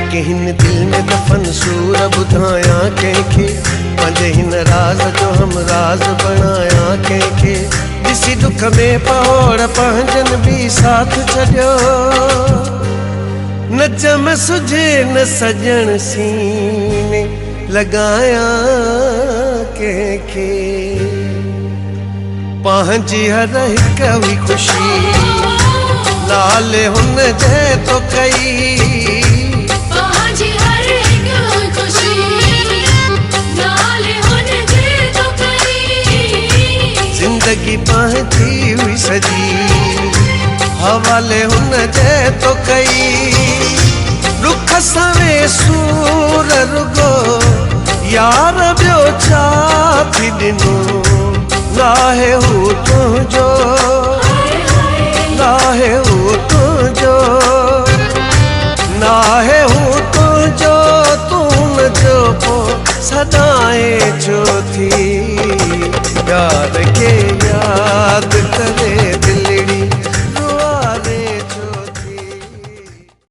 जेके हिन दिल में दफन सूर बुधाया कंहिंखे पंहिंजे हिन राज जो हम राज बणाया कंहिंखे ॾिसी दुख में पहोड़ पंहिंजनि भी साथ छॾियो न चम सुझे न सजण सीने लगाया कंहिंखे पंहिंजी हर हिक हुई खुशी नाले हुन जे तो कई जिंदगी पंहिंजी हुई सजी हवाले हुन जे तो कई रुख सवे सूर रुगो यार ॿियो छा थी ॾिनो नाहे हू तुंहिंजो नाहे हू तुंहिंजो नाहे हू तुंहिंजो तूं न जो पोइ सदाएं छो थी याद के याद कर